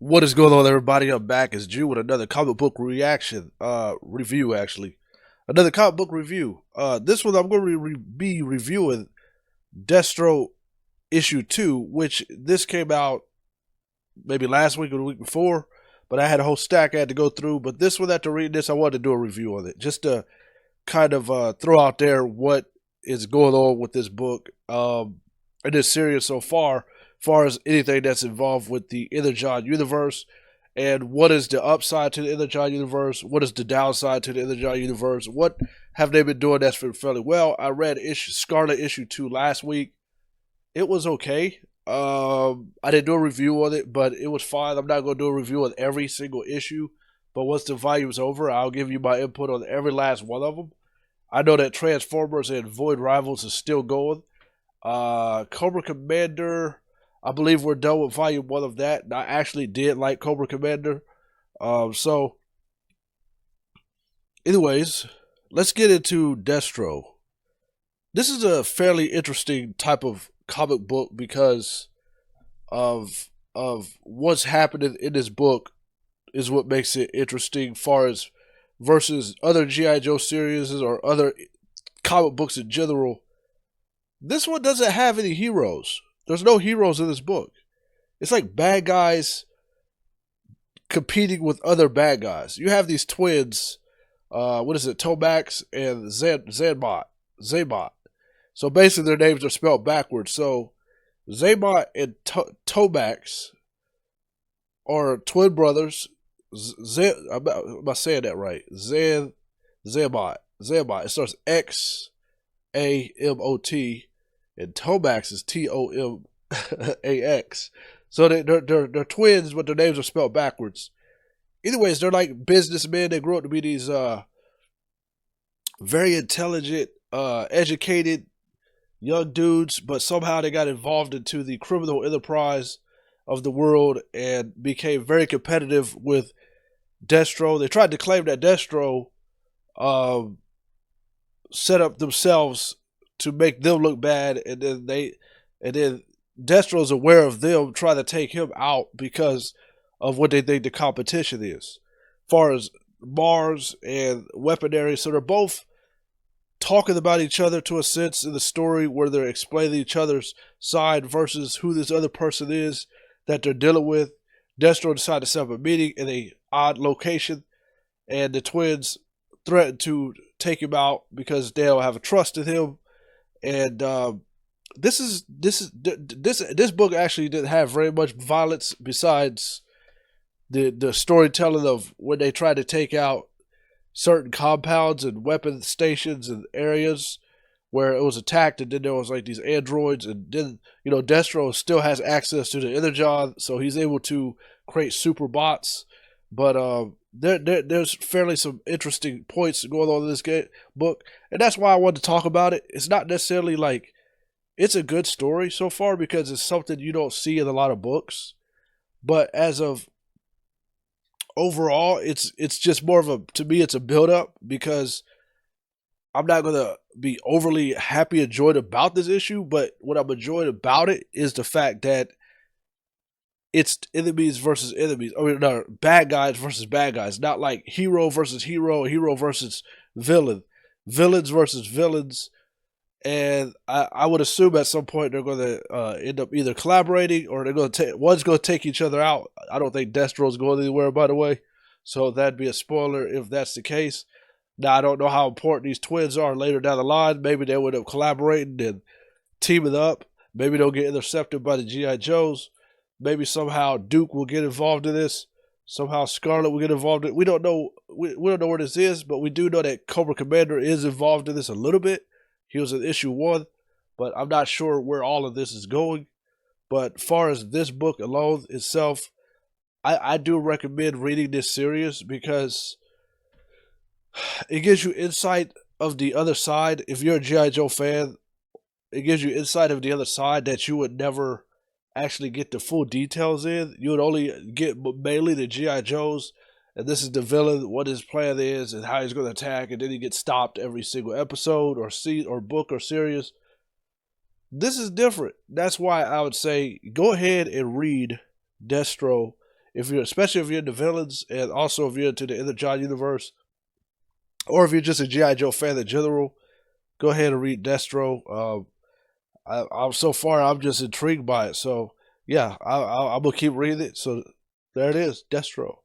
What is going on, everybody? I'm back as Jew with another comic book review actually. Another comic book review. This one I'm going to be reviewing Destro issue 2, which this came out maybe last week or the week before, but I had a whole stack I had to go through. But this one, after reading this, I wanted to do a review on it, just to kind of throw out there what is going on with this book in this series so far as anything that's involved with the energon universe, and what is the upside to the energon universe, what is the downside to the energon universe, what have they been doing that's been fairly well. I read Scarlet issue 2 last week. It was okay. I didn't do a review on it, but it was fine. I'm not going to do a review on every single issue, but once the volume's over, I'll give you my input on every last one of them. I know that Transformers and Void Rivals is still going. Cobra Commander, I believe we're done with volume 1 of that. And I actually did like Cobra Commander. So, anyways, let's get into Destro. This is a fairly interesting type of comic book because of what's happening in this book is what makes it interesting, far as versus other GI Joe series or other comic books in general. This one doesn't have any heroes. There's no heroes in this book. It's like bad guys competing with other bad guys. You have these twins. What is it? Tomax and Zaybot. So basically, their names are spelled backwards. So Zaybot and Tomax are twin brothers. I'm not saying that right. Zaybot. It starts Xamot, and Tomax is Tomax. So they're twins, but their names are spelled backwards. Anyways, they're like businessmen. They grew up to be these very intelligent, educated young dudes, but somehow they got involved into the criminal enterprise of the world and became very competitive with Destro. They tried to claim that Destro set up themselves to make them look bad, and then Destro's aware of them trying to take him out because of what they think the competition is, as far as Mars and weaponry. So they're both talking about each other to a sense in the story where they're explaining each other's side versus who this other person is that they're dealing with. Destro decided to set up a meeting in a odd location, and the twins threaten to take him out because they don't have a trust in him. And this book actually didn't have very much violence besides the storytelling of when they tried to take out certain compounds and weapon stations and areas where it was attacked, and then there was like these androids, and then Destro still has access to the energon, so he's able to create super bots. But there's fairly some interesting points going on in this book, and that's why I wanted to talk about it. It's not necessarily like it's a good story so far because it's something you don't see in a lot of books, but as of overall, it's just more of a, to me, it's a build up because I'm not gonna be overly happy and joyed about this issue, but what I'm enjoying about it is the fact that it's enemies versus enemies. I mean, no, bad guys versus bad guys. Not like hero versus hero versus villain, villains versus villains. And I would assume at some point they're going to end up either collaborating or they're going to take one's going to take each other out. I don't think Destro's going anywhere, by the way, so that'd be a spoiler if that's the case. Now I don't know how important these twins are later down the line. Maybe they would end up collaborating and teaming up. Maybe they'll get intercepted by the GI Joes. Maybe somehow Duke will get involved in this. Somehow Scarlet will get involved in it. We don't know. We don't know where this is, but we do know that Cobra Commander is involved in this a little bit. He was in issue 1, but I'm not sure where all of this is going. But as far as this book alone itself, I do recommend reading this series because it gives you insight of the other side. If you're a G.I. Joe fan, it gives you insight of the other side that you would never actually get the full details in. You would only get mainly the G.I. Joes, and this is the villain, what his plan is, and how he's going to attack, and then he gets stopped every single episode or book or series. This is different. That's why I would say go ahead and read Destro if you're, especially if you're into villains, and also if you're into the energon universe, or if you're just a GI Joe fan in general, go ahead and read Destro. I'm so far I'm just intrigued by it. So yeah, I'm gonna keep reading it. So there it is, Destro.